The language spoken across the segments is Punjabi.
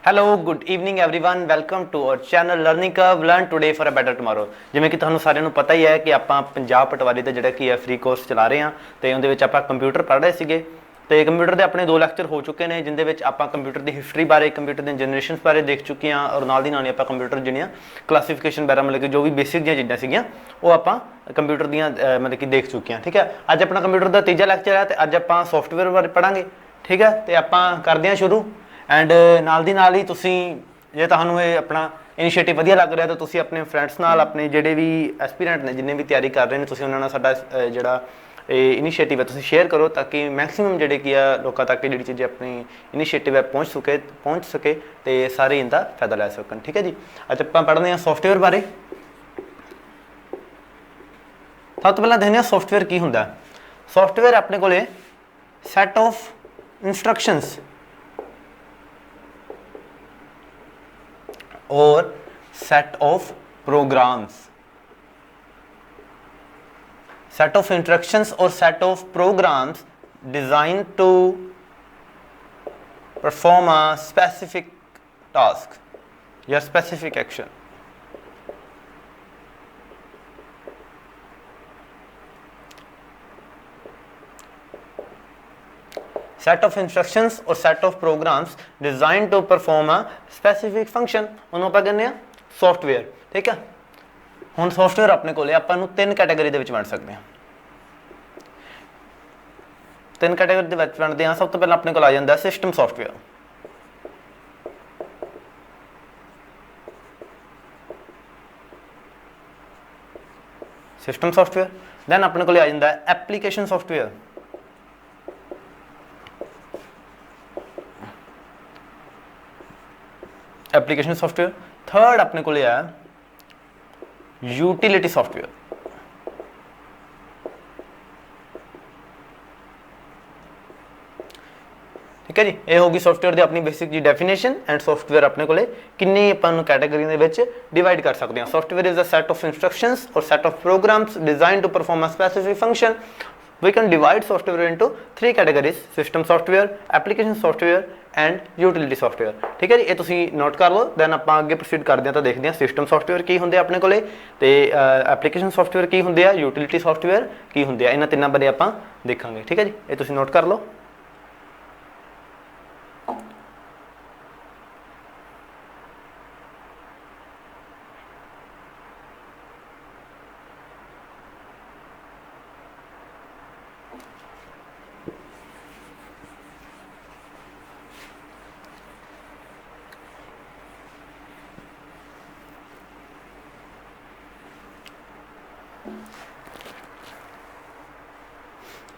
Hello good evening everyone welcome to our channel learning curve learn today for a better tomorrow. जिवें कि तुहानूं सारिਆਂ ਨੂੰ पता ही है कि ਆਪਾਂ पंजाब पटवारी ਦਾ ਜਿਹੜਾ ਕੀ ਹੈ ਫ੍ਰੀ ਕੋਰਸ ਚਲਾ ਰਹੇ ਹਾਂ ਤੇ ਉਹਦੇ ਵਿੱਚ ਆਪਾਂ ਕੰਪਿਊਟਰ ਪੜ੍ਹ ਰਹੇ ਸੀਗੇ ਤੇ ਕੰਪਿਊਟਰ ਦੇ ਆਪਣੇ 2 ਲੈਕਚਰ ਹੋ ਚੁੱਕੇ ਨੇ ਜਿੰਦੇ ਵਿੱਚ ਆਪਾਂ ਕੰਪਿਊਟਰ ਦੀ ਹਿਸਟਰੀ ਬਾਰੇ ਕੰਪਿਊਟਰ ਦੇ ਜਨਰੇਸ਼ਨਸ ਬਾਰੇ ਦੇਖ ਚੁੱਕੇ ਹਾਂ ਔਰ ਨਾਲ ਦੀ ਨਾਲ ਆਪਾਂ ਕੰਪਿਊਟਰ ਜਿਹੜੀਆਂ ਕਲਾਸੀਫਿਕੇਸ਼ਨ ਬਾਰੇ ਮਤਲਬ ਕਿ ਜੋ ਵੀ ਬੇਸਿਕ ਦੀਆਂ ਚੀਜ਼ਾਂ ਸੀਗੀਆਂ ਉਹ ਆਪਾਂ ਕੰਪਿਊਟਰ ਦੀਆਂ ਮਤਲਬ ਕਿ ਦੇਖ ਚੁੱਕੇ ਹਾਂ। ਠੀਕ ਹੈ, ਅੱਜ ਆਪਣਾ ਕੰਪਿਊਟਰ ਦਾ ਤੀਜਾ ਲੈਕਚਰ ਹੈ ਤੇ ਅੱਜ ਆਪਾਂ ਸੌਫਟਵੇਅਰ ਬਾਰੇ ਪੜਾਂਗੇ। ਠੀਕ ਹੈ, ਤੇ ਆਪਾਂ ਕਰਦੇ ਹਾਂ ਸ਼ੁਰੂ ਐਂਡ ਨਾਲ ਦੀ ਨਾਲ ਹੀ ਤੁਸੀਂ ਜੇ ਤੁਹਾਨੂੰ ਇਹ ਆਪਣਾ ਇਨੀਸ਼ੀਏਟਿਵ ਵਧੀਆ ਲੱਗ ਰਿਹਾ ਤਾਂ ਤੁਸੀਂ ਆਪਣੇ ਫਰੈਂਡਸ ਨਾਲ ਆਪਣੇ ਜਿਹੜੇ ਵੀ ਐਸਪੀਰੈਂਟ ਨੇ ਜਿੰਨੇ ਵੀ ਤਿਆਰੀ ਕਰ ਰਹੇ ਨੇ ਤੁਸੀਂ ਉਹਨਾਂ ਨਾਲ ਸਾਡਾ ਜਿਹੜਾ ਇਹ ਇਨੀਸ਼ੀਏਟਿਵ ਹੈ ਤੁਸੀਂ ਸ਼ੇਅਰ ਕਰੋ ਤਾਂ ਕਿ ਮੈਕਸਿਮਮ ਜਿਹੜੇ ਕੀ ਆ ਲੋਕਾਂ ਤੱਕ ਜਿਹੜੀ ਚੀਜ਼ ਆਪਣੀ ਇਨੀਸ਼ੀਏਟਿਵ ਹੈ ਪਹੁੰਚ ਸਕੇ ਤੇ ਸਾਰੇ ਇਹਦਾ ਫਾਇਦਾ ਲੈ ਸਕਣ। ਠੀਕ ਹੈ ਜੀ, ਅੱਜ ਆਪਾਂ ਪੜ੍ਹਦੇ ਹਾਂ ਸੌਫਟਵੇਅਰ ਬਾਰੇ। ਸਭ ਤੋਂ ਪਹਿਲਾਂ ਦੇਖਦੇ ਹਾਂ ਸੌਫਟਵੇਅਰ ਕੀ ਹੁੰਦਾ। ਸੌਫਟਵੇਅਰ ਆਪਣੇ ਕੋਲੇ set of instructions or set of programs, set of instructions or set of programs designed to perform a specific task or specific action। set of instructions or set of programs designed to perform a specific function ਉਹਨੂੰ ਆਪਾਂ ਕਹਿੰਦੇ ਆ ਸੌਫਟਵੇਅਰ। ਠੀਕ ਹੈ, ਹੁਣ ਸੌਫਟਵੇਅਰ ਆਪਣੇ ਕੋਲੇ ਆਪਾਂ ਨੂੰ 3 ਕੈਟਾਗਰੀ ਦੇ ਵਿੱਚ ਵੰਡ ਸਕਦੇ ਹਾਂ। 3 ਕੈਟਾਗਰੀ ਦੇ ਵਿੱਚ ਵੰਡਦੇ ਹਾਂ। ਸਭ ਤੋਂ ਪਹਿਲਾਂ ਆਪਣੇ ਕੋਲ ਆ ਜਾਂਦਾ system software. System software then ਆਪਣੇ ਕੋਲੇ ਆ ਜਾਂਦਾ application software. Application software third अपने को लिया यूटिलिटी सॉफ्टवेयर। ठीक है जी, ये होगी सॉफ्टवेयर दी अपनी बेसिक जी डेफिनेशन एंड सॉफ्टवेयर अपने को किन्नी अपन कैटेगरी दे विच डिवाइड कर सकते हैं। Software is a set of instructions और set of programs designed to perform a specific function. We can divide software into 3 categories: system software, application software and utility software। ठीक है जी, ये तुसी नोट कर लो। दैन ਆਪਾਂ ਅੱਗੇ ਪ੍ਰੋਸੀਡ ਕਰਦੇ ਹਾਂ ਤਾਂ ਦੇਖਦੇ ਹਾਂ ਸਿਸਟਮ ਸੌਫਟਵੇਅਰ ਕੀ ਹੁੰਦੇ ਆ ਆਪਣੇ ਕੋਲੇ ਤੇ ਐਪਲੀਕੇਸ਼ਨ ਸੌਫਟਵੇਅਰ ਕੀ ਹੁੰਦੇ ਆ, ਯੂਟਿਲਿਟੀ ਸੌਫਟਵੇਅਰ ਕੀ ਹੁੰਦੇ ਆ। ਇਹਨਾਂ ਤਿੰਨਾਂ ਬਾਰੇ ਆਪਾਂ ਦੇਖਾਂਗੇ। ਠੀਕ ਹੈ ਜੀ, ਇਹ ਤੁਸੀਂ ਨੋਟ ਕਰ ਲਓ।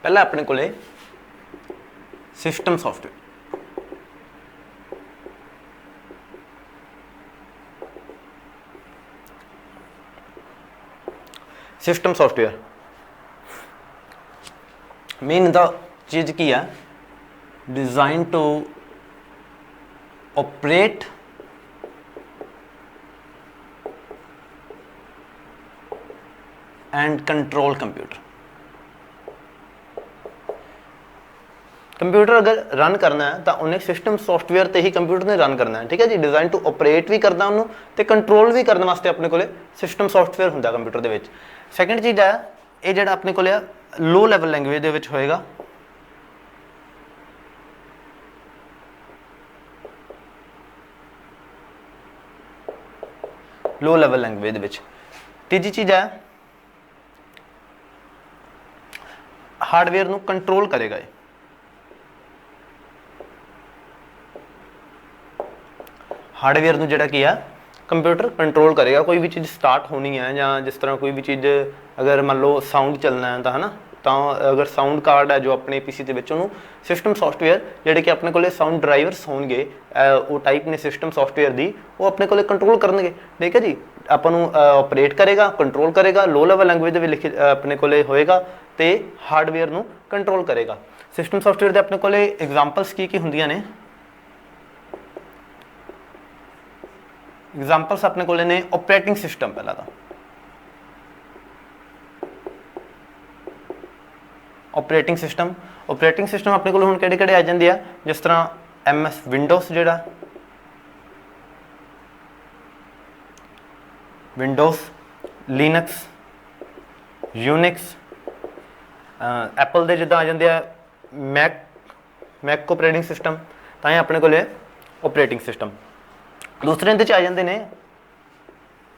पहला अपने को system software. System software main the चीज की है design to operate and control computer. Computer अगर रन करना है तो उन्हें सिस्टम सॉफ्टवेयर ते ही कंप्यूटर ने रन करना है। ठीक है जी, डिजाइन टू ऑपरेट भी करना उन्होंने ते कंट्रोल भी करने वास्ते अपने कोले सिस्टम सॉफ्टवेयर हुंदा कंप्यूटर दे विच। सैकेंड चीज़ है ये जिहड़ा अपने कोले लो लैवल लैंगुएज दे विच होएगा। लो लैवल लैंगुएज दे विच तीजी चीज़ है हार्डवेयर नूं कंट्रोल करेगा। हार्डवेयर ਨੂੰ ਜਿਹੜਾ ਕੀ ਆ कंप्यूटर कंट्रोल करेगा। कोई भी चीज़ स्टार्ट होनी है या जिस तरह कोई भी चीज़ अगर मान लो साउंड चलना है तो है ना, तो अगर साउंड कार्ड है जो अपने पीसी के विच उन्होंने सिस्टम सॉफ्टवेयर ਜਿਹੜੇ कि अपने को साउंड ड्राइवर्स होंगे वो टाइप ने सिस्टम सॉफ्टवेयर दी वो अपने को कंट्रोल करनगे। ठीक है जी, अपन ऑपरेट करेगा, कंट्रोल करेगा, लो लैवल लैंगुएज भी लिखे अपने को होएगा तो हार्डवेयर ਨੂੰ कंट्रोल करेगा। सिस्टम सॉफ्टवेयर के अपने को एग्जाम्पल्स की होंदियां ने। एग्जाम्पल्स अपने को ने ऑपरेटिंग सिस्टम पहला था ऑपरेटिंग सिस्टम अपने को हुण किहड़े-किहड़े आ जांदे आ जिस तरह MS विंडोज़ जिहड़ा ਵਿੰਡੋਜ਼, ਲੀਨਕਸ, ਯੂਨਿਕਸ, ਐਪਲ ਦੇ ਜਿੱਦਾਂ ਆ ਜਾਂਦੇ ਆ ਮੈਕ ਆਪਰੇਟਿੰਗ ਸਿਸਟਮ, ਤਾਂ ਇਹ ਆਪਣੇ ਕੋਲ ਆਪਰੇਟਿੰਗ ਸਿਸਟਮ। ਦੂਸਰੇ ਇਹਦੇ 'ਚ ਆ ਜਾਂਦੇ ਨੇ,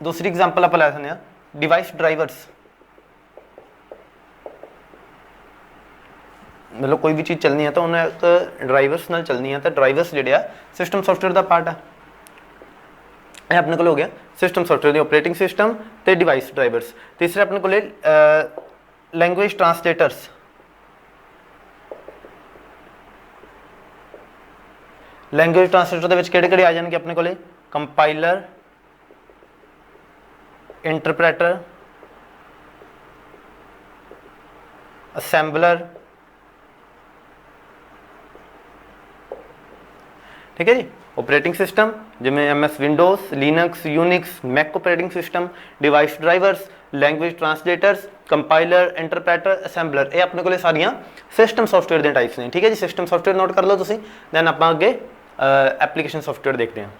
दूसरी एग्जाम्पल आप लै सकते हैं डिवाइस ड्राइवर्स, मतलब कोई भी चीज़ चलनी है तो उन्हें एक ड्राइवर्स नाल चलनी है, तो ड्राइवर्स जिहड़े आ सिस्टम सॉफ्टवेयर का पार्ट है। ये अपने को हो गया सिस्टम सॉफ्टवेयर दी ऑपरेटिंग सिस्टम ते डिवाइस ड्राइवर्स। तीसरा अपने को लैंग्वेज ट्रांसलेटर्स, लैंग्वेज ट्रांसलेटर दे विच किहड़े-किहड़े आ जाणगे अपने को कंपाइलर, इंटरप्रैटर, असैम्बलर, ठीक है जी। ऑपरेटिंग सिस्टम जिमें MS Windows, Linux, Unix, Mac operating system, device drivers, language translators, compiler, interpreter, assembler, ये अपने को सारियां सिस्टम सॉफ्टवेयर के टाइप्स ने, ठीक है जी। सिस्टम सॉफ्टवेयर नोट कर लो तुसीं, दैन आपां अगे एप्लीकेशन सॉफ्टवेयर देखते हैं।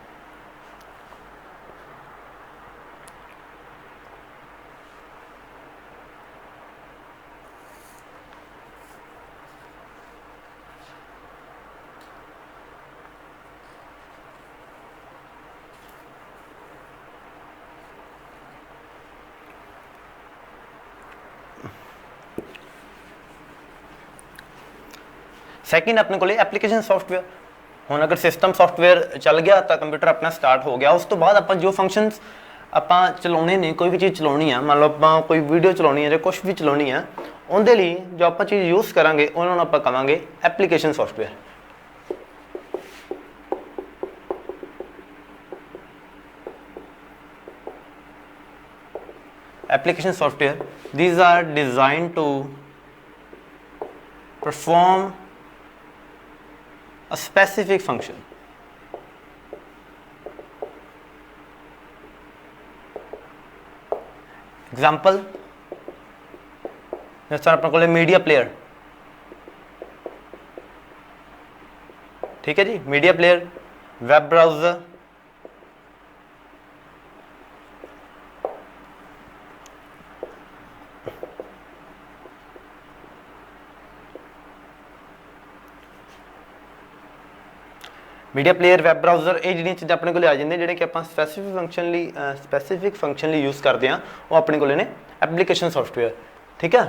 सैकेंड अपने को एप्लीकेशन सॉफ्टवेयर। हुण अगर सिस्टम सॉफ्टवेयर चल गया तो कंप्यूटर अपना स्टार्ट हो गया, उस तो बाद आप जो फंक्शनस आप चलाने ने, कोई भी चीज़ चलानी है, मान लो आप कोई वीडियो चलानी है, जो कुछ भी चलानी है, उनके लिए जो आप चीज़ यूज़ करांगे उन्होंने आप कहांगे application software. Application software these are design to perform a specific function। Example जिस तरह अपने को मीडिया प्लेयर, ठीक है जी, media player, web browser, media player, web browser, ये जिहड़ियां चीज़ां अपने को आ जांदियां जिहड़े कि आपां स्पैसीफिक फंक्शन लई यूज़ करते हैं, वो अपने को ने एप्लीकेशन सॉफ्टवेयर, ठीक है।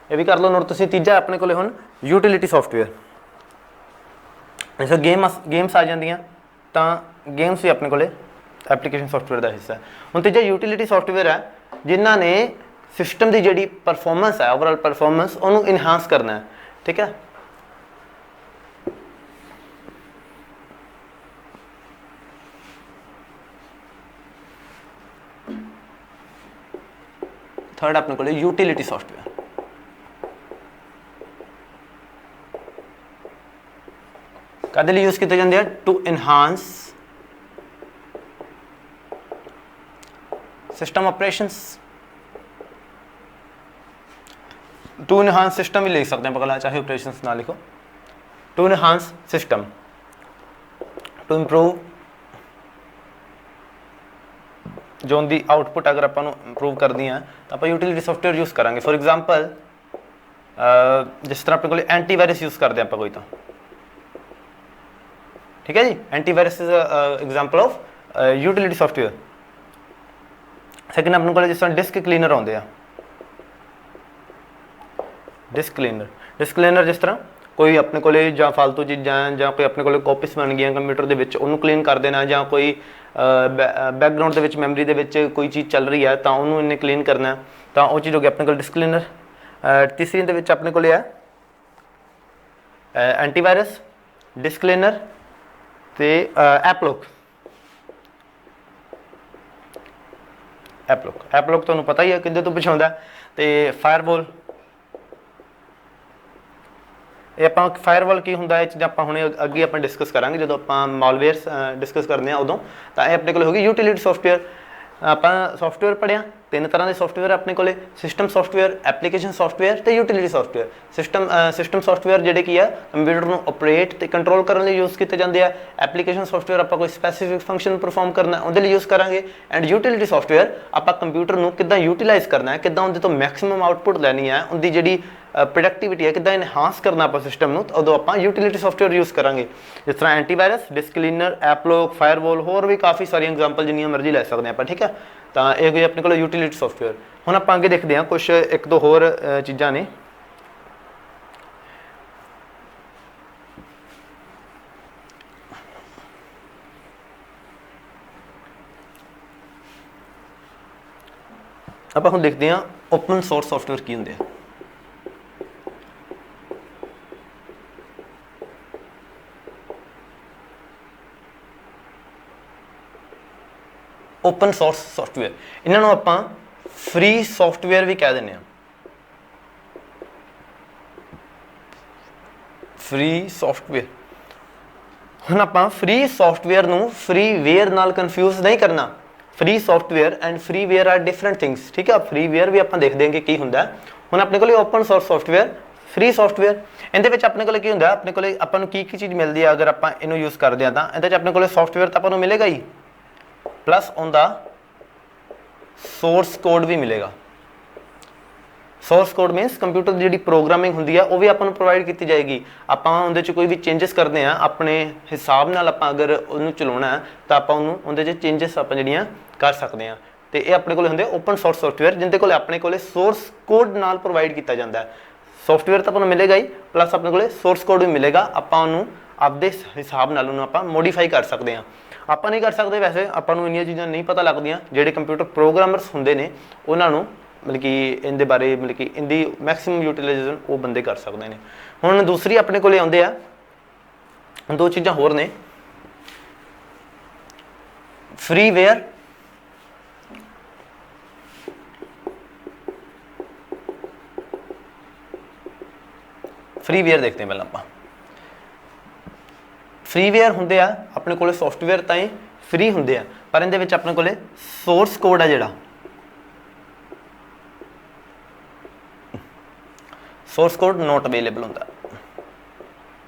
ये भी कर लो नोट तुसीं। तीजा अपने को हुण यूटिलिटी सॉफ्टवेयर, जैसे गेम्स आ जांदियां तां गेम्स भी अपने को एप्लीकेशन सॉफ्टवेयर का हिस्सा है। हुण तीजा यूटिलिटी सॉफ्टवेयर है जिन्हां ने सिस्टम की जिहड़ी परफॉर्मेंस है, ओवरऑल परफॉर्मेंस उन्होंने इनहांस करना है, ठीक है। थर्ड अपने को यूटिलिटी सॉफ्टवेयर। कहदे लई यूज किए जाते हैं? To enhance system operations, to enhance system भी लिख सकते हैं पकड़ा, चाहे ऑपरेशंस ना लिखो। To enhance system, to improve जो उनकी आउटपुट अगर आप इंप्रूव करनी है तो आप यूटिलिटी सॉफ्टवेयर यूज़ करांगे। फॉर एग्जांपल जिस तरह अपने को एंटीवायरस यूज़ करते हैं आप कोई, तो ठीक है जी, antivirus is example of utility software. Second अपने को जिस तरह डिस्क क्लीनर आते हैं, डिस्क क्लीनर जिस तरह कोई अपने को ਜਾਂ फालतू चीज़ां ਜਾਂ कोई अपने को कॉपीज बन गई कंप्यूटर ਦੇ ਵਿੱਚ ਉਹਨੂੰ क्लीन कर देना, ਜਾਂ कोई बैकग्राउंड ਦੇ ਵਿੱਚ ਮੈਮਰੀ ਦੇ ਵਿੱਚ कोई चीज़ चल रही है तो ਉਹਨੂੰ ਇਹਨੇ क्लीन करना, तो वो चीज़ हो गई अपने को डिस्क क्लीनर। तीसरी ਦੇ ਵਿੱਚ अपने को है एंटीवायरस, डिस्क क्लीनर ਤੇ ਐਪਲੌਕ। ਐਪਲੌਕ ਤੁਹਾਨੂੰ ਪਤਾ ਹੀ ਹੈ ਕਿੰਦੇ ਤੋਂ ਪਛਾਉਂਦਾ, ਤੇ ਫਾਇਰਵॉल। ਇਹ ਆਪਾਂ ਫਾਇਰਵॉल ਕੀ ਹੁੰਦਾ, ਇਹ ਚੀਜ਼ਾਂ ਆਪਾਂ ਹੁਣੇ ਅੱਗੇ ਆਪਾਂ ਡਿਸਕਸ ਕਰਾਂਗੇ ਜਦੋਂ ਆਪਾਂ ਮਾਲਵੇਅਰਸ ਡਿਸਕਸ ਕਰਦੇ ਹਾਂ ਉਦੋਂ। ਤਾਂ ਇਹ ਆਪਣੇ ਕੋਲ ਹੋ ਗਈ ਯੂਟਿਲਿਟੀ ਸੌਫਟਵੇਅਰ। ਆਪਾਂ ਸੌਫਟਵੇਅਰ ਪੜ੍ਹਿਆ, ਤਿੰਨ ਤਰ੍ਹਾਂ ਦੇ ਸੌਫਟਵੇਅਰ ਆਪਣੇ ਕੋਲੇ, ਸਿਸਟਮ ਸੌਫਟਵੇਅਰ, ਐਪਲੀਕੇਸ਼ਨ ਸੌਫਟਵੇਅਰ ਤੇ ਯੂਟਿਲਿਟੀ ਸੌਫਟਵੇਅਰ। ਸਿਸਟਮ ਸੌਫਟਵੇਅਰ ਜਿਹੜੇ ਕੀ ਆ ਕੰਪਿਊਟਰ ਨੂੰ ਆਪਰੇਟ ਤੇ ਕੰਟਰੋਲ ਕਰਨ ਲਈ ਯੂਜ਼ ਕੀਤੇ ਜਾਂਦੇ ਆ। ਐਪਲੀਕੇਸ਼ਨ ਸੌਫਟਵੇਅਰ ਆਪਾਂ ਕੋਈ ਸਪੈਸੀਫਿਕ ਫੰਕਸ਼ਨ ਪਰਫਾਰਮ ਕਰਨਾ ਉਹਦੇ ਲਈ ਯੂਜ਼ ਕਰਾਂਗੇ। ਐਂਡ ਯੂਟਿਲਿਟੀ ਸੌਫਟਵੇਅਰ ਆਪਾਂ ਕੰਪਿਊਟਰ ਨੂੰ ਕਿੱਦਾਂ ਯੂਟਿਲਾਈਜ਼ ਕਰਨਾ ਹੈ, ਕਿੱਦਾਂ ਉਹਦੇ ਤੋਂ ਮੈਕਸਿਮਮ ਆਊਟਪੁੱਟ ਲੈਣੀ ਹੈ, ਉਹਦੀ ਜਿਹੜੀ ਪ੍ਰੋਡਕਟਿਵਿਟੀ ਹੈ ਕਿੱਦਾਂ ਇਨਹਾਂਸ ਕਰਨਾ ਆਪਾਂ ਸਿਸਟਮ ਨੂੰ, ਉਦੋਂ ਆਪਾਂ ਯੂਟਿਲਿਟੀ ਸੌਫਟਵੇਅਰ ਯੂਜ਼ ਕਰਾਂਗੇ। ਜਿਸ ਤਰ੍ਹਾਂ ਐਂਟੀਵਾਇਰਸ, ਡਿਸਕ ਕਲੀਨਰ, ਐਪਲੌਕ, ਫਾਇਰਵॉल, ਹੋਰ ਵੀ ਕਾਫੀ ਸਾਰੀਆਂ ਐਗਜ਼ਾਮਪਲ ਜਿੰਨੀਆਂ ਮਰਜ਼ੀ ਲੈ ਸਕਦੇ ਆਪਾਂ, ਠੀਕ ਹੈ। ਤਾਂ ਇਹ ਕੋਈ ਆਪਣੇ ਕੋਲ ਯੂਟਿਲਿਟੀ ਸੌਫਟਵੇਅਰ। ਹੁਣ ਆਪਾਂ ਅੱਗੇ ਦੇਖਦੇ ਹਾਂ ਕੁਛ ਇੱਕ ਦੋ ਹੋਰ ਚੀਜ਼ਾਂ ਨੇ। ਆਪਾਂ ਹੁਣ ਦੇਖਦੇ ਹਾਂ ਓਪਨ ਸੋਰਸ ਸੌਫਟਵੇਅਰ ਕੀ ਹੁੰਦੇ ਆ। ਓਪਨ ਸੋਰਸ ਸੌਫਟਵੇਅਰ, ਇਹਨਾਂ ਨੂੰ ਆਪਾਂ ਫ੍ਰੀ ਸੌਫਟਵੇਅਰ ਵੀ ਕਹਿ ਦਿੰਦੇ ਹਾਂ। Free software. ਹੁਣ ਆਪਾਂ ਫ੍ਰੀ ਸੌਫਟਵੇਅਰ ਨੂੰ ਫ੍ਰੀਵੇਅਰ ਨਾਲ ਕਨਫਿਊਜ਼ ਨਹੀਂ ਕਰਨਾ। Free software and freeware are different things, ਠੀਕ ਹੈ। ਫ੍ਰੀਵੇਅਰ ਵੀ ਆਪਾਂ ਦੇਖਦੇ ਹਾਂ ਕੀ ਹੁੰਦਾ। ਹੁਣ ਆਪਣੇ ਕੋਲ open source software, free software, ਇਹਦੇ ਵਿੱਚ ਆਪਣੇ ਕੋਲ ਕੀ ਹੁੰਦਾ, ਆਪਣੇ ਕੋਲ ਆਪਾਂ ਨੂੰ ਕੀ ਚੀਜ਼ ਮਿਲਦੀ ਹੈ ਅਗਰ ਆਪਾਂ ਇਹਨੂੰ ਯੂਜ਼ ਕਰਦੇ ਹਾਂ ਤਾਂ ਇਹਦੇ 'ਚ ਆਪਣੇ ਕੋਲ ਸੌਫਟਵੇਅਰ ਤਾਂ ਆਪਾਂ ਨੂੰ ਮਿਲੇਗਾ ਹੀ, ਪਲੱਸ ਉਹਦਾ ਸੋਰਸ ਕੋਡ ਵੀ ਮਿਲੇਗਾ। ਸੋਰਸ ਕੋਡ ਮੀਨਸ ਕੰਪਿਊਟਰ ਦੀ ਜਿਹੜੀ ਪ੍ਰੋਗਰਾਮਿੰਗ ਹੁੰਦੀ ਆ ਉਹ ਵੀ ਆਪਾਂ ਨੂੰ ਪ੍ਰੋਵਾਈਡ ਕੀਤੀ ਜਾਏਗੀ। ਆਪਾਂ ਉਹਦੇ 'ਚ ਕੋਈ ਵੀ ਚੇਂਜਸ ਕਰਦੇ ਹਾਂ ਆਪਣੇ ਹਿਸਾਬ ਨਾਲ, ਆਪਾਂ ਅਗਰ ਉਹਨੂੰ ਚਲਾਉਣਾ ਹੈ ਤਾਂ ਆਪਾਂ ਉਹਨੂੰ ਉਹਦੇ 'ਚ ਚੇਂਜਸ ਆਪਾਂ ਜਿਹੜੀਆਂ ਕਰ ਸਕਦੇ ਹਾਂ। ਤੇ ਇਹ ਆਪਣੇ ਕੋਲ ਹੁੰਦੇ ਓਪਨ ਸੋਰਸ ਸੌਫਟਵੇਅਰ, ਜਿਹਦੇ ਕੋਲ ਆਪਣੇ ਕੋਲੇ ਸੋਰਸ ਕੋਡ ਨਾਲ ਪ੍ਰੋਵਾਈਡ ਕੀਤਾ ਜਾਂਦਾ ਹੈ। ਸੌਫਟਵੇਅਰ ਤਾਂ ਆਪਾਂ ਨੂੰ ਮਿਲੇਗਾ ਹੀ, ਪਲੱਸ ਆਪਣੇ ਕੋਲੇ ਸੋਰਸ ਕੋਡ ਵੀ ਮਿਲੇਗਾ। ਆਪਾਂ ਉਹਨੂੰ ਆਪਦੇ ਹਿਸਾਬ ਨਾਲ ਉਹਨੂੰ ਆਪਾਂ ਮੋਡੀਫਾਈ ਕਰ ਸਕਦੇ ਹਾਂ। ਆਪਾਂ ਨਹੀਂ ਕਰ ਸਕਦੇ, ਵੈਸੇ ਆਪਾਂ ਨੂੰ ਇੰਨੀਆਂ ਚੀਜ਼ਾਂ ਨਹੀਂ ਪਤਾ ਲੱਗਦੀਆਂ। ਜਿਹੜੇ ਕੰਪਿਊਟਰ ਪ੍ਰੋਗਰਾਮਰਸ ਹੁੰਦੇ ਨੇ ਉਹਨਾਂ ਨੂੰ ਮਤਲਬ ਕਿ ਇਹਦੇ ਬਾਰੇ ਮਤਲਬ ਕਿ ਇਹਦੀ ਮੈਕਸਿਮਮ ਯੂਟੀਲਾਈਜੇਸ਼ਨ ਉਹ ਬੰਦੇ ਕਰ ਸਕਦੇ ਨੇ। ਹੁਣ ਦੂਸਰੀ ਆਪਣੇ ਕੋਲੇ ਆਉਂਦੇ ਆ ਦੋ ਚੀਜ਼ਾਂ ਹੋਰ ਨੇ, ਫ੍ਰੀਵੇਅਰ ਫ੍ਰੀਵੇਅਰ ਦੇਖਦੇ ਹਾਂ ਪਹਿਲਾਂ ਆਪਾਂ। ਫ੍ਰੀਵੇਅਰ ਹੁੰਦੇ ਆ ਆਪਣੇ ਕੋਲੇ ਸੌਫਟਵੇਅਰ ਤਾਂ ਹੀ ਫ੍ਰੀ ਹੁੰਦੇ ਆ, ਪਰ ਇਹਦੇ ਵਿੱਚ ਆਪਣੇ ਕੋਲੇ ਸੋਰਸ ਕੋਡ ਆ ਜਿਹੜਾ ਸੋਰਸ ਕੋਡ ਨੋਟ ਅਵੇਲੇਬਲ ਹੁੰਦਾ,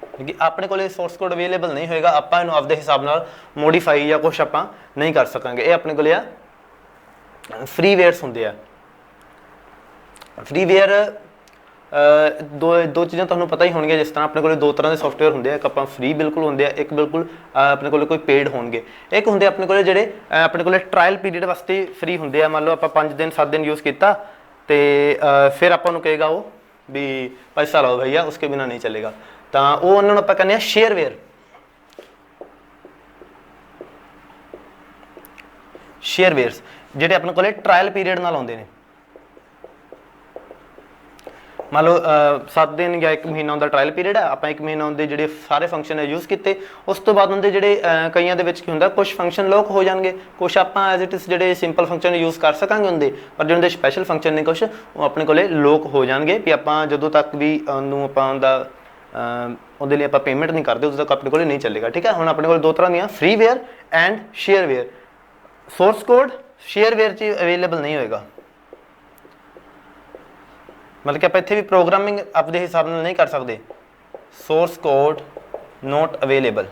ਕਿਉਂਕਿ ਆਪਣੇ ਕੋਲੇ ਸੋਰਸ ਕੋਡ ਅਵੇਲੇਬਲ ਨਹੀਂ ਹੋਏਗਾ। ਆਪਾਂ ਇਹਨੂੰ ਆਪਦੇ ਹਿਸਾਬ ਨਾਲ ਮੋਡੀਫਾਈ ਜਾਂ ਕੁਛ ਆਪਾਂ ਨਹੀਂ ਕਰ ਸਕਾਂਗੇ। ਇਹ ਆਪਣੇ ਕੋਲੇ ਆ ਫ੍ਰੀਵੇਅਰਸ ਹੁੰਦੇ ਆ। ਫ੍ਰੀਵੇਅਰ ਦੋ ਚੀਜ਼ਾਂ ਤੁਹਾਨੂੰ ਪਤਾ ਹੀ ਹੋਣਗੀਆਂ। ਜਿਸ ਤਰ੍ਹਾਂ ਆਪਣੇ ਕੋਲੇ ਦੋ ਤਰ੍ਹਾਂ ਦੇ ਸੌਫਟਵੇਅਰ ਹੁੰਦੇ ਆ, ਇੱਕ ਆਪਾਂ ਫ੍ਰੀ ਬਿਲਕੁਲ ਹੁੰਦੇ ਆ, ਇੱਕ ਬਿਲਕੁਲ ਆਪਣੇ ਕੋਲੇ ਕੋਈ ਪੇਡ ਹੋਣਗੇ। ਇੱਕ ਹੁੰਦੇ ਆਪਣੇ ਕੋਲੇ ਜਿਹੜੇ ਆਪਣੇ ਕੋਲੇ ਟਰਾਇਲ ਪੀਰੀਅਡ ਵਾਸਤੇ ਫ੍ਰੀ ਹੁੰਦੇ ਆ। ਮੰਨ ਲਓ ਆਪਾਂ 5 ਦਿਨ 7 ਦਿਨ ਯੂਜ਼ ਕੀਤਾ ਤੇ ਫਿਰ ਆਪਾਂ ਨੂੰ ਕਹੇਗਾ ਉਹ ਵੀ ਪੈਸਾ ਲਾਓ ਭਈਆ, ਉਸਕੇ ਬਿਨਾ ਨਹੀਂ ਚੱਲੇਗਾ। ਤਾਂ ਉਹ ਉਹਨਾਂ ਨੂੰ ਆਪਾਂ ਕਹਿੰਦੇ ਆ ਸ਼ੇਅਰਵੇਅਰ। ਸ਼ੇਅਰਵੇਅਰਸ ਜਿਹੜੇ ਆਪਣੇ ਕੋਲੇ ਟਰਾਇਲ ਪੀਰੀਅਡ ਨਾਲ ਆਉਂਦੇ ਨੇ। ਮੰਨ ਲਓ 7 ਦਿਨ ਜਾਂ 1 ਮਹੀਨਾ ਦਾ ਟਰਾਇਲ ਪੀਰੀਅਡ ਹੈ, ਆਪਾਂ 1 ਮਹੀਨਾ ਦੇ ਜਿਹੜੇ ਸਾਰੇ ਫੰਕਸ਼ਨ ਯੂਜ਼ ਕੀਤੇ, ਉਸ ਤੋਂ ਬਾਅਦ ਉਹਦੇ ਜਿਹੜੇ ਕਈਆਂ ਦੇ ਵਿੱਚ ਕੀ ਹੁੰਦਾ, ਕੁਝ ਫੰਕਸ਼ਨ ਲੋਕ ਹੋ ਜਾਣਗੇ, ਕੁਝ ਆਪਾਂ ਐਜ਼ ਇਟ ਇਜ਼ ਜਿਹੜੇ ਸਿੰਪਲ ਫੰਕਸ਼ਨ ਯੂਜ਼ ਕਰ ਸਕਾਂਗੇ ਹੁੰਦੇ, ਪਰ ਜਿਹੜੇ ਸਪੈਸ਼ਲ ਫੰਕਸ਼ਨ ਨੇ ਕੁਝ ਉਹ ਆਪਣੇ ਕੋਲੇ ਲੋਕ ਹੋ ਜਾਣਗੇ ਵੀ ਆਪਾਂ ਜਦੋਂ ਤੱਕ ਵੀ ਉਹਨੂੰ ਆਪਾਂ ਉਹਦੇ ਲਈ ਆਪਾਂ ਪੇਮੈਂਟ ਨਹੀਂ ਕਰਦੇ ਉਦੋਂ ਤੱਕ ਆਪਣੇ ਕੋਲੇ ਨਹੀਂ ਚੱਲੇਗਾ, ਠੀਕ ਹੈ। ਹੁਣ ਆਪਣੇ ਕੋਲ ਦੋ ਤਰ੍ਹਾਂ ਦੀਆਂ ਫ੍ਰੀਵੇਅਰ ਐਂਡ ਸ਼ੇਅਰਵੇਅਰ। ਸੋਰਸ ਕੋਡ ਸ਼ੇਅਰਵੇਅਰ 'ਚ ਅਵੇਲੇਬਲ ਨਹੀਂ ਹੋਏਗਾ, ਮਤਲਬ ਕਿ ਆਪਾਂ ਇੱਥੇ ਵੀ ਪ੍ਰੋਗਰਾਮਿੰਗ ਆਪਦੇ ਹਿਸਾਬ ਨਾਲ ਨਹੀਂ ਕਰ ਸਕਦੇ। Source code note available.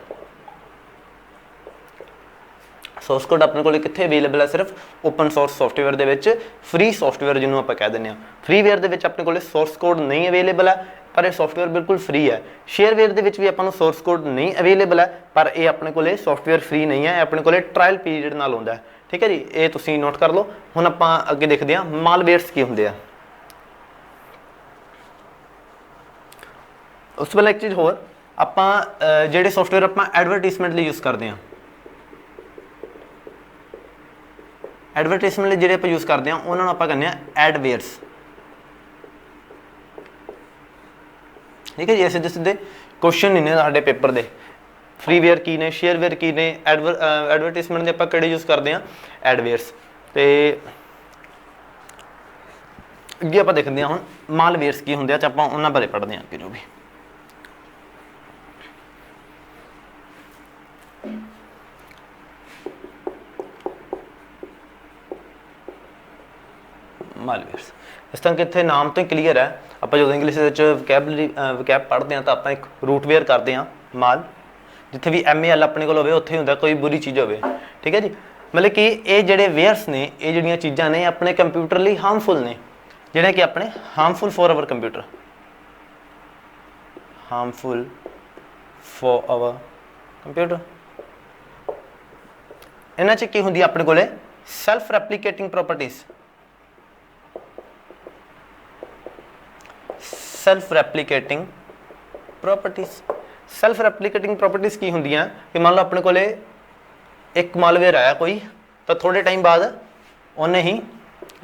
Source code ਆਪਣੇ ਕੋਲ ਕਿੱਥੇ ਅਵੇਲੇਬਲ ਹੈ, ਸਿਰਫ ਓਪਨ ਸੋਰਸ ਸੌਫਟਵੇਅਰ ਦੇ ਵਿੱਚ, ਫ੍ਰੀ ਸੌਫਟਵੇਅਰ ਜਿਹਨੂੰ ਆਪਾਂ ਕਹਿ ਦਿੰਦੇ ਹਾਂ। ਫ੍ਰੀਵੇਅਰ ਦੇ ਵਿੱਚ ਆਪਣੇ ਕੋਲ ਸੋਰਸ ਕੋਡ ਨਹੀਂ ਅਵੇਲੇਬਲ ਹੈ, ਪਰ ਇਹ ਸੌਫਟਵੇਅਰ ਬਿਲਕੁਲ ਫ੍ਰੀ ਹੈ। ਸ਼ੇਅਰਵੇਅਰ ਦੇ ਵਿੱਚ ਵੀ ਆਪਾਂ ਨੂੰ ਸੋਰਸ ਕੋਡ ਨਹੀਂ ਅਵੇਲੇਬਲ ਹੈ, ਪਰ ਇਹ ਆਪਣੇ ਕੋਲੇ ਸੌਫਟਵੇਅਰ ਫ੍ਰੀ ਨਹੀਂ ਹੈ, ਆਪਣੇ ਕੋਲੇ ਟਰਾਇਲ ਪੀਰੀਅਡ ਨਾਲ ਆਉਂਦਾ ਹੈ, ਠੀਕ ਹੈ ਜੀ। ਇਹ ਤੁਸੀਂ ਨੋਟ ਕਰ ਲਓ। ਹੁਣ ਆਪਾਂ ਅੱਗੇ ਦੇਖਦੇ ਹਾਂ ਮਾਲਵੇਅਰਸ ਕੀ ਹੁੰਦੇ ਆ। ਉਸ ਤੋਂ ਪਹਿਲਾਂ ਇੱਕ ਚੀਜ਼ ਹੋਰ, ਆਪਾਂ ਜਿਹੜੇ ਸੌਫਟਵੇਅਰ ਆਪਾਂ ਐਡਵਰਟਾਈਜ਼ਮੈਂਟ ਲਈ ਯੂਜ਼ ਕਰਦੇ ਹਾਂ, ਐਡਵਰਟਾਈਜ਼ਮੈਂਟ ਲਈ ਜਿਹੜੇ ਆਪਾਂ ਯੂਜ਼ ਕਰਦੇ ਹਾਂ ਉਹਨਾਂ ਨੂੰ ਆਪਾਂ ਕਹਿੰਦੇ ਹਾਂ ਐਡਵੇਅਰਸ, ਠੀਕ ਹੈ ਜੀ। ਸਿੱਧੇ ਸਿੱਧੇ ਕੁਐਸਚਨ ਨਹੀਂ ਨੇ ਸਾਡੇ ਪੇਪਰ ਦੇ, ਫ੍ਰੀਵੇਅਰ ਕੀ ਨੇ, ਸ਼ੇਅਰਵੇਅਰ ਕੀ ਨੇ, ਐਡਵਰਟਾਈਜ਼ਮੈਂਟ ਦੇ ਆਪਾਂ ਕਿਹੜੇ ਯੂਜ਼ ਕਰਦੇ ਹਾਂ, ਐਡਵੇਅਰਸ। ਤੇ ਅੱਗੇ ਆਪਾਂ ਦੇਖਦੇ ਹਾਂ ਹੁਣ ਮਾਲਵੇਅਰਸ ਕੀ ਹੁੰਦੇ ਆ, ਤੇ ਆਪਾਂ ਉਹਨਾਂ ਬਾਰੇ ਪੜ੍ਹਦੇ ਹਾਂ ਅੱਗੇ ਜੋ ਵੀ। ਮਾਲਵੇਅਰਸ। ਇਸ ਤਰ੍ਹਾਂ ਕਿ ਇੱਥੇ ਨਾਮ ਤੋਂ ਹੀ ਕਲੀਅਰ ਹੈ, ਆਪਾਂ ਜਦੋਂ ਇੰਗਲਿਸ਼ ਦੇ ਵਿੱਚ ਵਕੈਬ ਪੜ੍ਹਦੇ ਹਾਂ ਤਾਂ ਆਪਾਂ ਇੱਕ ਰੂਟਵੇਅਰ ਕਰਦੇ ਹਾਂ ਮਾਲ, ਜਿੱਥੇ ਵੀ MAL ਆਪਣੇ ਕੋਲ ਹੋਵੇ ਉੱਥੇ ਹੀ ਹੁੰਦਾ ਕੋਈ ਬੁਰੀ ਚੀਜ਼ ਹੋਵੇ, ਠੀਕ ਹੈ ਜੀ। ਮਤਲਬ ਕਿ ਇਹ ਜਿਹੜੇ ਵੇਅਰਸ ਨੇ, ਇਹ ਜਿਹੜੀਆਂ ਚੀਜ਼ਾਂ ਨੇ ਆਪਣੇ ਕੰਪਿਊਟਰ ਲਈ ਹਾਰਮਫੁਲ ਨੇ, ਜਿਹੜੇ ਕਿ ਆਪਣੇ harmful for our computer, harmful for our computer. ਇਹਨਾਂ 'ਚ ਕੀ ਹੁੰਦੀ ਆਪਣੇ ਕੋਲੇ self replicating properties, self replicating properties. Self replicating properties ਕੀ ਹੁੰਦੀਆਂ ਕਿ ਮੰਨ ਲਓ ਆਪਣੇ ਕੋਲੇ ਇੱਕ ਮਾਲਵੇਅਰ ਆਇਆ ਕੋਈ, ਤਾਂ ਥੋੜੇ ਟਾਈਮ ਬਾਅਦ ਉਹਨੇ ਹੀ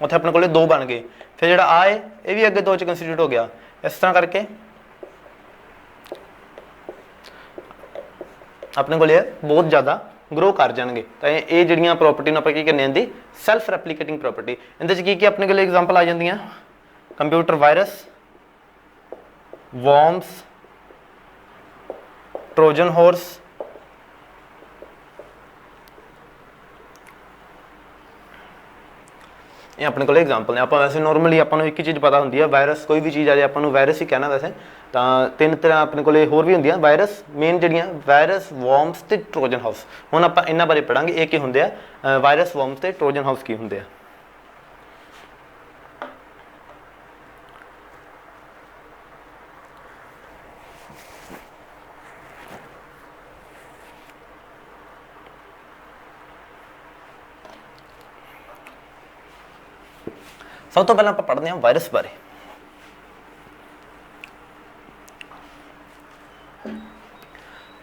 ਉੱਥੇ ਆਪਣੇ ਕੋਲੇ 2 ਬਣ ਗਏ, ਫਿਰ ਜਿਹੜਾ ਆਏ ਇਹ ਵੀ ਅੱਗੇ 2 'ਚ ਕੰਸਟੀਟਿਊਟ ਹੋ ਗਿਆ। ਇਸ ਤਰ੍ਹਾਂ ਕਰਕੇ ਆਪਣੇ ਕੋਲੇ ਬਹੁਤ ਜ਼ਿਆਦਾ ਗਰੋ ਕਰ ਜਾਣਗੇ। ਤਾਂ ਇਹ ਜਿਹੜੀਆਂ ਪ੍ਰੋਪਰਟੀ ਨੂੰ ਆਪਾਂ ਕੀ ਕਹਿੰਦੇ ਹਾਂ ਦੀ ਸੈਲਫ ਰੈਪਲੀਕੇਟਿੰਗ ਪ੍ਰੋਪਰਟੀ। ਇਹਦੇ 'ਚ ਕੀ ਆਪਣੇ ਕੋਲੇ ਐਗਜ਼ਾਮਪਲ ਆ ਜਾਂਦੀਆਂ, ਕੰਪਿਊਟਰ ਵਾਇਰਸ, ਵਰਮਸ, ਟਰੋਜਨ ਹਾਰਸ, ਇਹ ਆਪਣੇ ਕੋਲ ਐਗਜ਼ਾਮਪਲ ਨੇ। ਆਪਾਂ ਵੈਸੇ ਨੋਰਮਲੀ ਆਪਾਂ ਨੂੰ ਇੱਕ ਹੀ ਚੀਜ਼ ਪਤਾ ਹੁੰਦੀ ਹੈ, ਵਾਇਰਸ ਕੋਈ ਵੀ ਚੀਜ਼ ਆ ਜਾਏ ਆਪਾਂ ਨੂੰ ਵਾਇਰਸ ਹੀ ਕਹਿਣਾ ਵੈਸੇ। ਤਾਂ 3 ਤਰ੍ਹਾਂ ਆਪਣੇ ਕੋਲੇ ਹੋਰ ਵੀ ਹੁੰਦੀਆਂ ਵਾਇਰਸ, ਮੇਨ ਜਿਹੜੀਆਂ ਵਾਇਰਸ, ਵਰਮਸ ਤੇ ਟਰੋਜਨ ਹਾਊਸ। ਹੁਣ ਆਪਾਂ ਇਹਨਾਂ ਬਾਰੇ ਪੜਾਂਗੇ, ਇਹ ਕੀ ਹੁੰਦੇ ਆ ਵਾਇਰਸ, ਵਰਮਸ ਤੇ ਟਰੋਜਨ ਹਾਊਸ ਕੀ ਹੁੰਦੇ ਆ। ਸਭ ਤੋਂ ਪਹਿਲਾਂ ਆਪਾਂ ਪੜ੍ਹਦੇ ਹਾਂ ਵਾਇਰਸ ਬਾਰੇ।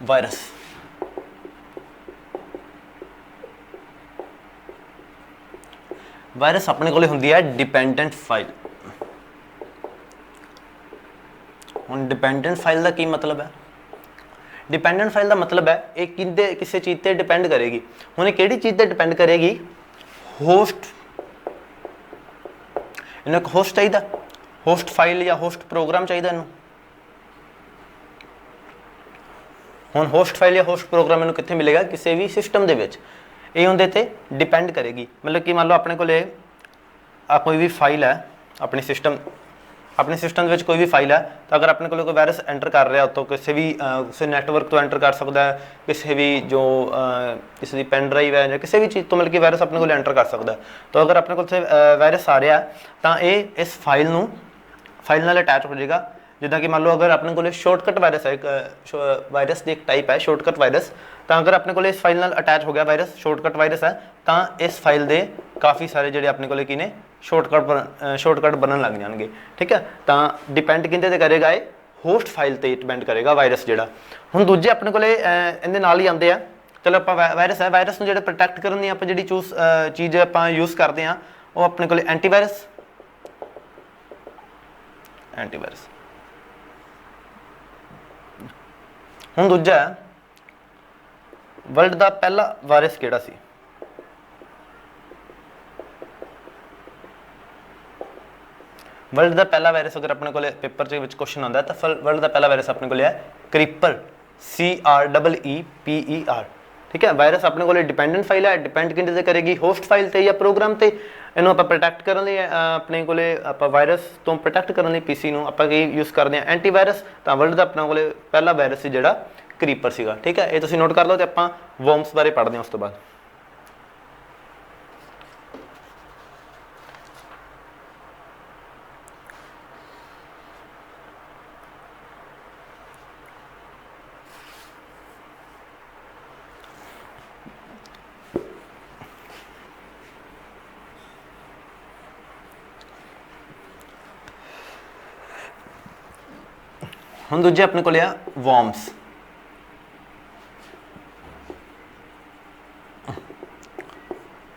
ਵਾਇਰਸ ਵਾਇਰਸ ਆਪਣੇ ਕੋਲੇ ਹੁੰਦੀ ਹੈ ਡਿਪੈਂਡੈਂਟ ਫਾਈਲ। ਹੁਣ ਡਿਪੈਂਡੈਂਟ ਫਾਈਲ ਦਾ ਕੀ ਮਤਲਬ ਹੈ? ਡਿਪੈਂਡੈਂਟ ਫਾਈਲ ਦਾ ਮਤਲਬ ਹੈ ਇਹ ਕਿਸੇ ਚੀਜ਼ ਤੇ ਡਿਪੈਂਡ ਕਰੇਗੀ। ਹੁਣ ਇਹ ਕਿਹੜੀ ਚੀਜ਼ ਤੇ ਡਿਪੈਂਡ ਕਰੇਗੀ? ਹੋਸਟ, ਇਹਨੂੰ ਇੱਕ ਹੋਸਟ ਚਾਹੀਦਾ, ਹੋਸਟ ਫਾਈਲ ਜਾਂ ਹੋਸਟ ਪ੍ਰੋਗਰਾਮ ਚਾਹੀਦਾ ਇਹਨੂੰ। ਹੁਣ ਹੋਸਟ ਫਾਈਲ ਜਾਂ ਹੋਸਟ ਪ੍ਰੋਗਰਾਮ ਇਹਨੂੰ ਕਿੱਥੇ ਮਿਲੇਗਾ? ਕਿਸੇ ਵੀ ਸਿਸਟਮ ਦੇ ਵਿੱਚ। ਇਹ ਉਹਦੇ ਤੇ ਡਿਪੈਂਡ ਕਰੇਗੀ। ਮਤਲਬ ਕਿ ਮੰਨ ਲਓ ਆਪਣੇ ਕੋਲੇ ਕੋਈ ਵੀ ਫਾਈਲ ਹੈ ਆਪਣੇ ਸਿਸਟਮ ਦੇ ਵਿੱਚ ਕੋਈ ਵੀ ਫਾਈਲ ਹੈ, ਤਾਂ ਅਗਰ ਆਪਣੇ ਕੋਲ ਕੋਈ ਵਾਇਰਸ ਐਂਟਰ ਕਰ ਰਿਹਾ ਉੱਤੋਂ ਕਿਸੇ ਵੀ ਕਿਸੇ ਨੈਟਵਰਕ ਤੋਂ ਐਂਟਰ ਕਰ ਸਕਦਾ ਹੈ, ਕਿਸੇ ਵੀ ਜੋ ਕਿਸੇ ਦੀ ਪੈਨ ਡਰਾਈਵ ਹੈ ਜਾਂ ਕਿਸੇ ਵੀ ਚੀਜ਼ ਤੋਂ ਮਿਲ ਕੇ ਵਾਇਰਸ ਆਪਣੇ ਕੋਲ ਐਂਟਰ ਕਰ ਸਕਦਾ। ਤਾਂ ਅਗਰ ਆਪਣੇ ਕੋਲ ਵਾਇਰਸ ਆ ਰਿਹਾ ਤਾਂ ਇਹ ਇਸ ਫਾਈਲ ਨਾਲ ਅਟੈਚ ਹੋ ਜਾਏਗਾ। ਜਿੱਦਾਂ ਕਿ ਮੰਨ ਲਓ ਅਗਰ ਆਪਣੇ ਕੋਲ ਸ਼ਾਰਟਕਟ ਵਾਇਰਸ ਹੈ, ਵਾਇਰਸ ਦੀ ਇੱਕ ਟਾਈਪ ਹੈ ਸ਼ਾਰਟਕਟ ਵਾਇਰਸ, ਤਾਂ ਅਗਰ ਆਪਣੇ ਕੋਲ ਇਸ ਫਾਈਲ ਨਾਲ ਅਟੈਚ ਹੋ ਗਿਆ ਵਾਇਰਸ, ਸ਼ਾਰਟਕਟ ਵਾਇਰਸ ਹੈ, ਤਾਂ ਇਸ ਫਾਈਲ ਦੇ ਕਾਫੀ ਸਾਰੇ ਜਿਹੜੇ ਆਪਣੇ ਕੋਲ ਕੀ ਨੇ ਸ਼ਾਰਟਕਟ ਬਣਨ ਲੱਗ ਜਾਣਗੇ। ਠੀਕ ਹੈ, ਤਾਂ ਡਿਪੈਂਡ ਕਿਹਦੇ ਤੇ ਕਰੇਗਾ? ਇਹ ਹੋਸਟ ਫਾਈਲ ਤੇ ਡਿਪੈਂਡ ਕਰੇਗਾ ਵਾਇਰਸ ਜਿਹੜਾ। ਹੁਣ ਦੂਜੇ ਆਪਣੇ ਕੋਲੇ ਇਹਦੇ ਨਾਲ ਹੀ ਆਉਂਦੇ ਆ। ਚਲੋ ਆਪਾਂ ਵਾਇਰਸ ਹੈ, ਵਾਇਰਸ ਨੂੰ ਜਿਹੜਾ ਪ੍ਰੋਟੈਕਟ ਕਰਨ ਦੀ ਆਪਾਂ ਜਿਹੜੀ ਚੀਜ਼ ਆਪਾਂ ਯੂਜ਼ ਕਰਦੇ ਹਾਂ ਉਹ ਆਪਣੇ ਕੋਲੇ ਐਂਟੀਵਾਇਰਸ। ਹੁਣ ਦੂਜਾ ਵਰਲਡ ਦਾ ਪਹਿਲਾ ਵਾਇਰਸ ਕਿਹੜਾ ਸੀ? ਵਰਲਡ ਦਾ ਪਹਿਲਾ ਵਾਇਰਸ ਅਗਰ ਆਪਣੇ ਕੋਲੇ ਪੇਪਰ ਦੇ ਵਿੱਚ ਕੁਐਸਚਨ ਆਉਂਦਾ ਤਾਂ ਵਰਲਡ ਦਾ ਪਹਿਲਾ ਵਾਇਰਸ ਆਪਣੇ ਕੋਲੇ ਹੈ ਕ੍ਰੀਪਰ, CREEPER। ਠੀਕ ਹੈ, ਵਾਇਰਸ ਆਪਣੇ ਕੋਲੇ ਡਿਪੈਂਡੈਂਟ ਫਾਈਲ ਹੈ, ਡਿਪੈਂਡ ਕਿਹਦੇ ਤੇ ਕਰੇਗੀ? ਹੋਸਟ ਫਾਈਲ ਤੇ ਜਾਂ ਪ੍ਰੋਗਰਾਮ ਤੇ। ਇਹਨੂੰ ਆਪਾਂ ਪ੍ਰੋਟੈਕਟ ਕਰਨ ਲਈ ਆਪਣੇ ਕੋਲੇ ਆਪਾਂ ਵਾਇਰਸ ਤੋਂ ਪ੍ਰੋਟੈਕਟ ਕਰਨ ਲਈ PC ਨੂੰ ਆਪਾਂ ਕੀ ਯੂਜ਼ ਕਰਦੇ ਹਾਂ? ਐਂਟੀਵਾਇਰਸ। ਤਾਂ ਵਰਲਡ ਦਾ ਆਪਣੇ ਕੋਲੇ ਪਹਿਲਾ ਵਾਇਰਸ ਸੀ ਜਿਹੜਾ ਕ੍ਰੀਪਰ ਸੀਗਾ। ਠੀਕ ਹੈ, ਇਹ ਤੁਸੀਂ ਨੋਟ ਕਰ ਲਓ ਤੇ ਆਪਾਂ ਵਰਮਸ ਬਾਰੇ ਪੜ੍ਹਦੇ ਹਾਂ ਉਸ ਤੋਂ ਬਾਅਦ। ਹੁਣ ਦੂਜੇ ਆਪਣੇ ਕੋਲ ਆ ਵਰਮਸ।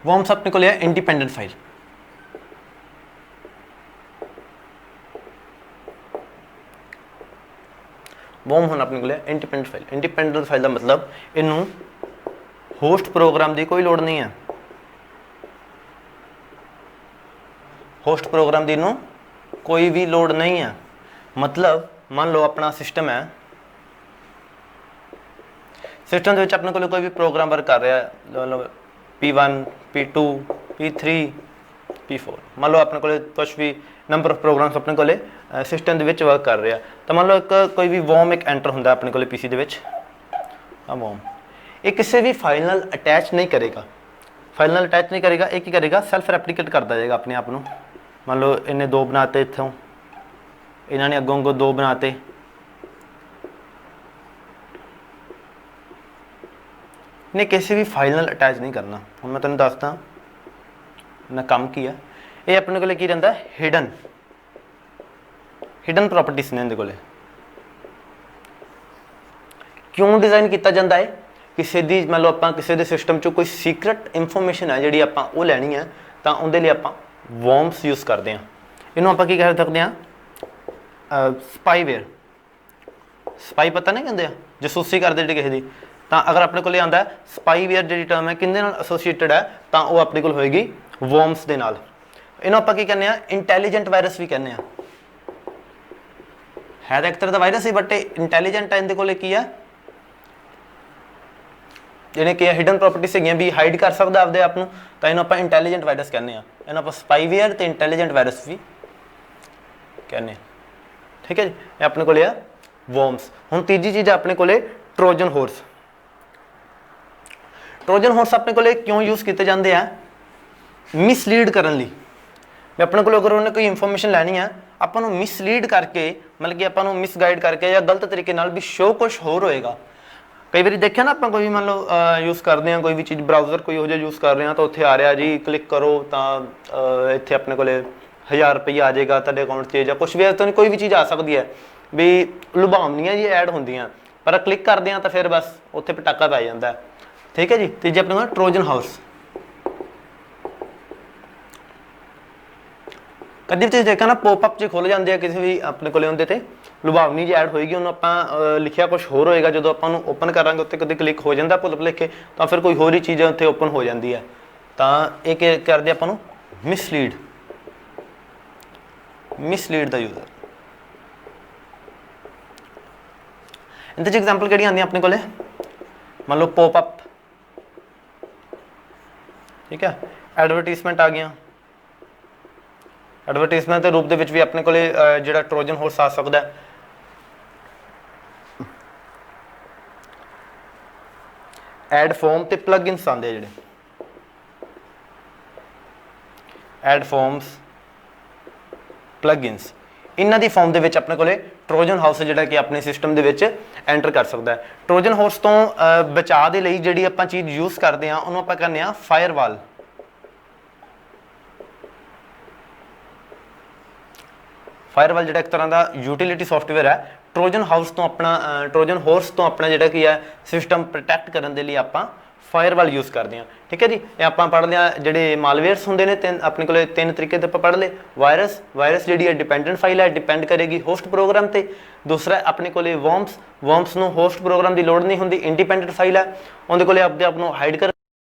ਵਰਮਸ ਆਪਣੇ ਕੋਲ ਆ ਇੰਡੀਪੈਂਡੈਂਟ ਫਾਈਲ। ਵਰਮ ਹੁਣ ਆਪਣੇ ਕੋਲ ਆ ਇੰਡੀਪੈਂਡੈਂਟ ਫਾਈਲ। ਇੰਡੀਪੈਂਡੈਂਟ ਫਾਈਲ ਦਾ ਮਤਲਬ ਇਹਨੂੰ ਹੋਸਟ ਪ੍ਰੋਗਰਾਮ ਦੀ ਕੋਈ ਲੋੜ ਨਹੀਂ ਹੈ। ਹੋਸਟ ਪ੍ਰੋਗਰਾਮ ਦੀ ਇਹਨੂੰ ਕੋਈ ਵੀ ਲੋੜ ਨਹੀਂ ਹੈ। ਮਤਲਬ ਮੰਨ ਲਓ ਆਪਣਾ ਸਿਸਟਮ ਹੈ, ਸਿਸਟਮ ਦੇ ਵਿੱਚ ਆਪਣੇ ਕੋਲ ਕੋਈ ਵੀ ਪ੍ਰੋਗਰਾਮ ਵਰਕ ਕਰ ਰਿਹਾ, P1 P2 P3 P4 ਮੰਨ ਲਓ ਆਪਣੇ ਕੋਲੇ ਕੁਛ ਵੀ ਨੰਬਰ ਆਫ ਪ੍ਰੋਗਰਾਮਸ ਆਪਣੇ ਕੋਲੇ ਸਿਸਟਮ ਦੇ ਵਿੱਚ ਵਰਕ ਕਰ ਰਿਹਾ ਤਾਂ ਮੰਨ ਲਓ ਇੱਕ ਕੋਈ ਵੀ ਵੋਮ ਇੱਕ ਐਂਟਰ ਹੁੰਦਾ ਆਪਣੇ ਕੋਲੇ PC ਦੇ ਵਿੱਚ ਆ ਵੋਮ ਇਹ ਕਿਸੇ ਵੀ ਫਾਈਲ ਨਾਲ ਅਟੈਚ ਨਹੀਂ ਕਰੇਗਾ ਫਾਈਲ ਨਾਲ ਅਟੈਚ ਨਹੀਂ ਕਰੇਗਾ ਇਹ ਕੀ ਕਰੇਗਾ ਸੈਲਫ ਰੈਪਲੀਕੇਟ ਕਰਦਾ ਜਾਏਗਾ ਆਪਣੇ ਆਪ ਨੂੰ ਮੰਨ ਲਓ ਇਹਨੇ ਦੋ ਬਣਾਤੇ ਇੱਥੋਂ ਇਹਨਾਂ ਨੇ ਅੱਗੋਂ ਦੋ ਬਣਾਤੇ ने किसी भी फाइल नाल अटैच नहीं करना हम मैं तेन दसदा ना काम की है ये अपने को की रहिंदा हिडन प्रॉपर्टीज ने इहदे कोले क्यों डिज़ाइन किया जाता है किसी दी मान लो आपां किसी दे सिस्टम चो कोई सीक्रेट इंफॉर्मेशन है जिहड़ी आपां वो लैनी है तो उहदे लई आपां वॉर्म्स यूज़ करते हैं इहनूं आपां की कह सकते हैं स्पाईवेयर स्पाई पता नहीं कहंदे जसूसी करदे जिहड़ी किसी दी ਤਾਂ ਅਗਰ ਆਪਣੇ ਕੋਲ ਆਂਦਾ ਸਪਾਈਵੇਅਰ ਜਿਹੜੀ ਟਰਮ ਹੈ ਕਿੰਦੇ ਨਾਲ ਐਸੋਸੀਏਟਡ ਹੈ ਤਾਂ ਉਹ ਆਪਣੇ ਕੋਲ ਹੋਏਗੀ ਵਰਮਸ ਦੇ ਨਾਲ ਇਹਨੂੰ ਆਪਾਂ ਕੀ ਕਹਿੰਦੇ ਆ ਇੰਟੈਲੀਜੈਂਟ ਵਾਇਰਸ ਵੀ ਕਹਿੰਦੇ ਆ ਹੈ ਤਾਂ ਇੱਕ ਤਰ੍ਹਾਂ ਦਾ ਵਾਇਰਸ ਹੀ ਬਟ ਇੰਟੈਲੀਜੈਂਟ ਹੈ ਇਹਦੇ ਕੋਲੇ ਕੀ ਹੈ ਜਿਹਨੇ ਕੀ ਹਿਡਨ ਪ੍ਰੋਪਰਟੀਜ਼ ਹੈਗੀਆਂ ਵੀ ਹਾਈਡ ਕਰ ਸਕਦਾ ਆਪਦੇ ਆਪ ਨੂੰ ਤਾਂ ਇਹਨੂੰ ਆਪਾਂ ਇੰਟੈਲੀਜੈਂਟ ਵਾਇਰਸ ਕਹਿੰਦੇ ਆ ਇਹਨੂੰ ਆਪਾਂ ਸਪਾਈਵੇਅਰ ਤੇ ਇੰਟੈਲੀਜੈਂਟ ਵਾਇਰਸ ਵੀ ਕਹਿੰਦੇ ਆ ਠੀਕ ਹੈ ਜੀ ਇਹ ਆਪਣੇ ਕੋਲੇ ਆ ਵਰਮਸ ਹੁਣ ਤੀਜੀ ਚੀਜ਼ ਆਪਣੇ ਕੋਲੇ ਟ੍ਰੋਜਨ ਹੋਰਸ ट्रोजन हॉर्स अपने को क्यों यूज़ किए जाते हैं मिसलीड करने लई मैं अपने को अगर उन्हें कोई इंफॉर्मेशन लैनी है आपको मिसलीड करके मतलब कि आपको मिसगाइड करके या गलत तरीके नाल भी शो कुछ होर होएगा कई बार देखा ना आप कोई भी मान लो यूज़ करते हैं कोई भी चीज़ ब्राउज़र कोई हो जाए यूज़ कर रहे हैं तो उत्थे आ रहा जी क्लिक करो तो इत्थे अपने को 1000 रुपया आ जाएगा तुहाडे अकाउंट 'ਚ ਜਾਂ कुछ भी तो कोई भी चीज़ आ सकती है भी लुभावनियां जी ऐड होंदियां पर क्लिक करते हैं तो फिर बस उत्थे पटाका पै जाता है ठीक है जी तीजे अपने को ट्रोजन हाउस कभी तुम देखा ना पोपअप जो खुल जाते हैं किसी भी अपने को उनके लुभावनी जी ऐड होएगी उन्होंने आप लिखिया कुछ होर होएगा जो आप ओपन करांगे उत्ते कभी क्लिक हो जाता भुल भुलेखे तो फिर कोई होर ही चीज़ उत्थे ओपन हो जाती है तो ये करते अपन मिसलीड द यूजर इनते एग्जाम्पल कि आती अपने को मान लो पोपअप ठीक है एडवरटाइजमेंट आ गया एडवरटाइजमेंट के रूप के भी अपने को जो ट्रोजन होर्स आ सकता है एड फॉर्म ते प्लगइन्स आते जोड़े एड फॉर्म्स प्लगइन्स इन्हां दी फॉर्म दे विच अपने को ट्रोजन हाउस जिहड़ा कि अपने सिस्टम दे विच एंटर कर सकता है ट्रोजन हाउस तो बचाव के लिए जिहड़ी आपां चीज़ यूज़ करते हैं उन्होंने आपां कहने फायरवॉल फायरवॉल जिहड़ा एक तरह का यूटिलिटी सॉफ्टवेयर है ट्रोजन हाउस तो अपना ट्रोजन हॉर्स तो अपना जिहड़ा कि है सिस्टम प्रोटैक्ट करने के लिए आपां फायरवॉल यूज़ करते हैं ठीक है जी ये आप पढ़ लिया जोड़े मालवेयर्स होंगे ने अपने को तीन तरीके से पढ़ ले वायरस वायरस जी है डिपेंडेंट फाइल है डिपेंड करेगी होस्ट प्रोग्राम से दूसरा अपने को वॉर्म्स वॉर्म्स को होस्ट प्रोग्राम की लड़ नहीं होंगी इंडिपेंडेंट फाइल है उनके को अपने आप हाइड कर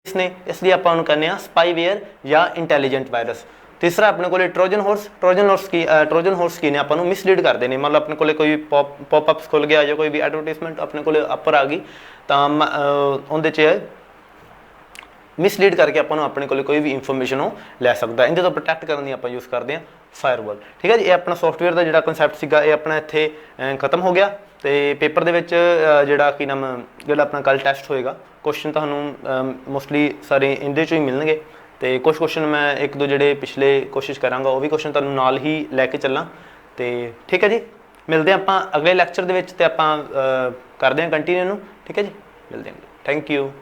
इसने इसलिए आप कहने स्पाईवेयर या इंटैलीजेंट वायरस तीसरा अपने को ट्रोजन हॉर्स की ने अपन मिसलीड करते हैं मतलब अपने को कोई पॉपअप्स खुल गया या कोई भी एडवरटाइजमेंट अपने को अपर आ गई तो उनके मिसलीड करके अपन अपने को कोई भी इंफॉर्मेशन हो लै सकता है इनके तो प्रोटैक्ट करने आप यूज़ करते हैं फायरवॉल ठीक है जी ये अपना सॉफ्टवेयर का जो कंसैप्ट सीगा ये अपना इत्थे खत्म हो गया तो पेपर के जोड़ा कि नाम जो अपना कल टैसट होएगा क्वेश्चन तो मोस्टली सारे इहदे चों ही मिलणगे तो कुछ क्वेश्चन मैं एक दो जोड़े पिछले कोशिश कराँगा वो भी क्वेश्चन तुहानूं नाल ही लैके चलना तो ठीक है जी मिलते हैं आप अगले लैक्चर के आप करते हैं कंटीन्यू ठीक है जी मिलते हैं थैंक यू।